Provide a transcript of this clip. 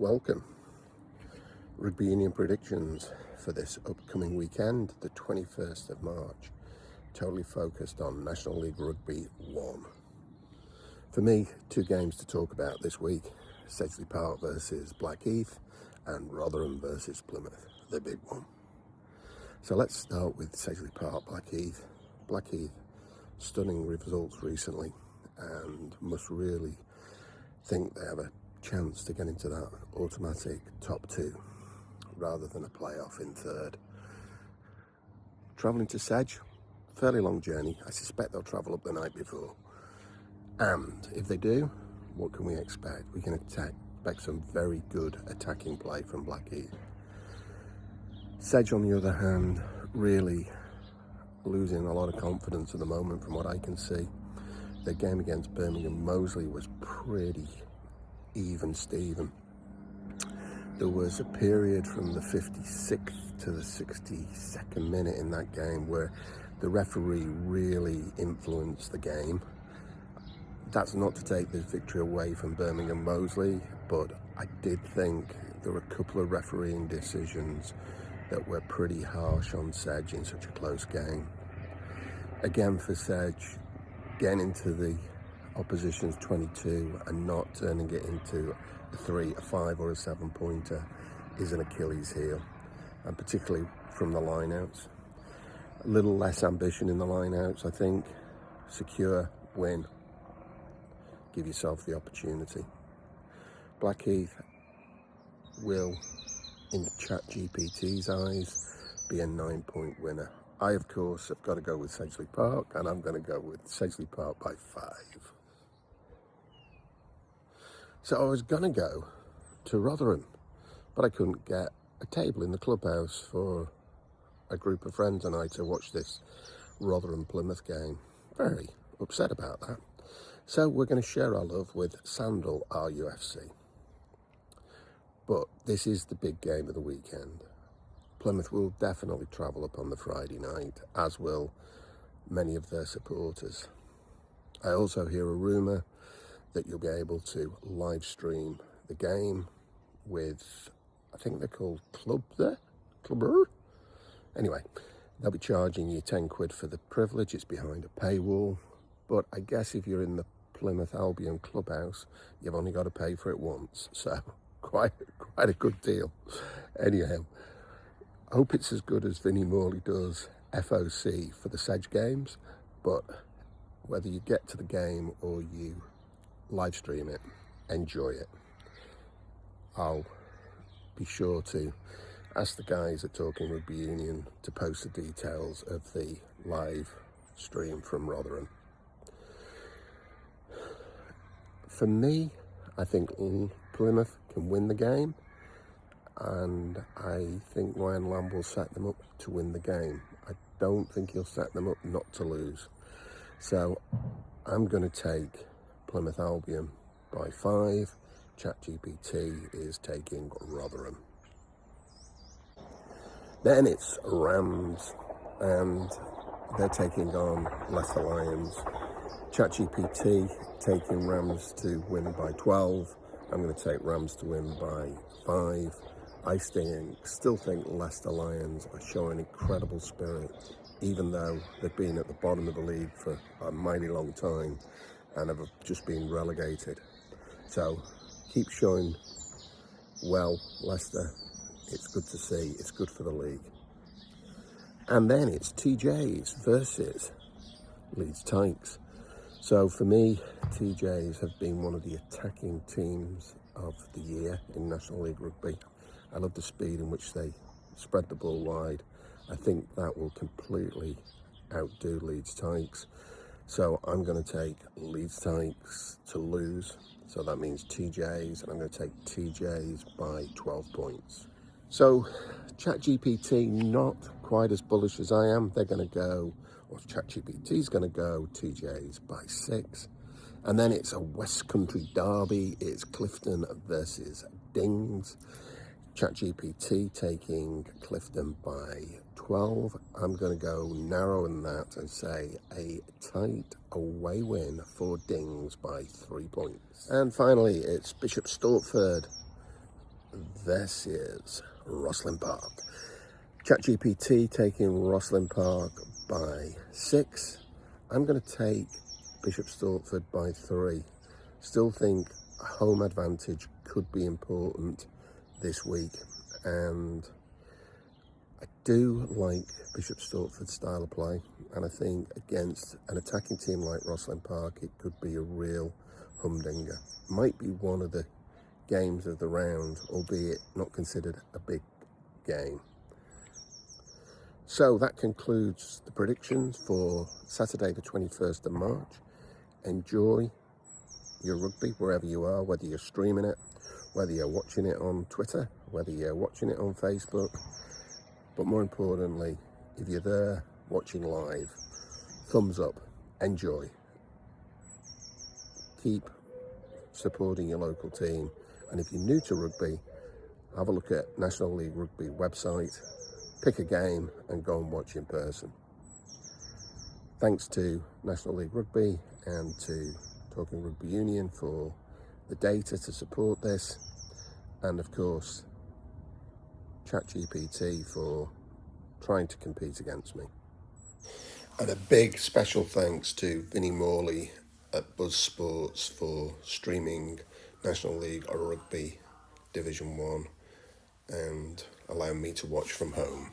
welcome. Rugby Union predictions for this upcoming weekend, the 21st of March, totally focused on National League Rugby 1. For me, two games to talk about this week: Sedgley Park versus Blackheath and Rotherham versus Plymouth, the big one. So let's start with Sedgley Park, Blackheath. Blackheath, stunning results recently, and must really think they have a chance to get into that automatic top two rather than a playoff in third. Travelling to Sedge, fairly long journey. I suspect they'll travel up the night before. And if they do, what can we expect? We can expect some very good attacking play from Blackheath. Sedge, on the other hand, really losing a lot of confidence at the moment from what I can see. Their game against Birmingham Mosley was pretty even Steven. There was a period from the 56th to the 62nd minute in that game where the referee really influenced the game. That's not to take this victory away from Birmingham Mosley, but I did think there were a couple of refereeing decisions that were pretty harsh on Sedge in such a close game. Again, for Sedge, getting into the opposition's 22 and not turning it into a 3, a 5 or a 7-pointer is an Achilles heel, and particularly from the lineouts. A little less ambition in the lineouts, I think. Secure, win, give yourself the opportunity. Blackheath will, in ChatGPT's eyes, be a 9-point winner. I, of course, have got to go with Sedgley Park, and I'm going to go with Sedgley Park by 5. So I was going to go to Rotherham, but I couldn't get a table in the clubhouse for a group of friends and I to watch this Rotherham-Plymouth game. Very upset about that. So we're going to share our love with Sandal RUFC. But this is the big game of the weekend. Plymouth will definitely travel up on the Friday night, as will many of their supporters. I also hear a rumour that you'll be able to live stream the game with, I think they're called Clubber? Anyway, they'll be charging you 10 quid for the privilege. It's behind a paywall. But I guess if you're in the Plymouth Albion clubhouse, you've only got to pay for it once. So quite a good deal. Anyhow, I hope it's as good as Vinnie Morley does FOC for the Sedge games, but whether you get to the game or you live stream it, enjoy it. I'll be sure to ask the guys at Talking Rugby Union to post the details of the live stream from Rotherham. For me, I think Plymouth can win the game, and I think Ryan Lamb will set them up to win the game. I don't think he'll set them up not to lose. So I'm going to take Plymouth Albion by 5. ChatGPT is taking Rotherham. Then it's Rams, and they're taking on Leicester Lions. ChatGPT taking Rams to win by 12. I'm going to take Rams to win by 5. I still think Leicester Lions are showing incredible spirit, even though they've been at the bottom of the league for a mighty long time and have just been relegated. So keep showing well, Leicester. It's good to see. It's good for the league. And then it's TJs versus Leads Tikes. So for me, TJs have been one of the attacking teams of the year in National League Rugby. I love the speed in which they spread the ball wide. I think that will completely outdo Leads Tikes. So I'm going to take Leads Tikes to lose. So that means TJs, and I'm going to take TJs by 12 points. So ChatGPT, not quite as bullish as I am. They're going to go, or ChatGPT's going to go TJs by 6. And then it's a West Country derby. It's Clifton versus Dings. ChatGPT taking Clifton by 12. I'm going to go narrow in that and say a tight away win for Dings by 3 points. And finally, it's Bishop Stortford this is Rosslyn Park. ChatGPT taking Rosslyn Park by 6. I'm going to take Bishop Stortford by 3. Still think home advantage could be important this week, and I do like Bishop Stortford's style of play, and I think against an attacking team like Rosslyn Park it could be a real humdinger. Might be one of the games of the round, albeit not considered a big game. So that concludes the predictions for Saturday the 21st of March. Enjoy your rugby wherever you are, whether you're streaming it, whether you're watching it on Twitter, whether you're watching it on Facebook, but more importantly, if you're there watching live, thumbs up, enjoy. Keep supporting your local team, and if you're new to rugby, have a look at National League Rugby website, pick a game and go and watch in person. Thanks to National League Rugby and to Talking Rugby Union for the data to support this, and of course ChatGPT for trying to compete against me. And a big special thanks to Vinnie Morley at Buzz Sports for streaming National League Rugby Division 1 and allowing me to watch from home.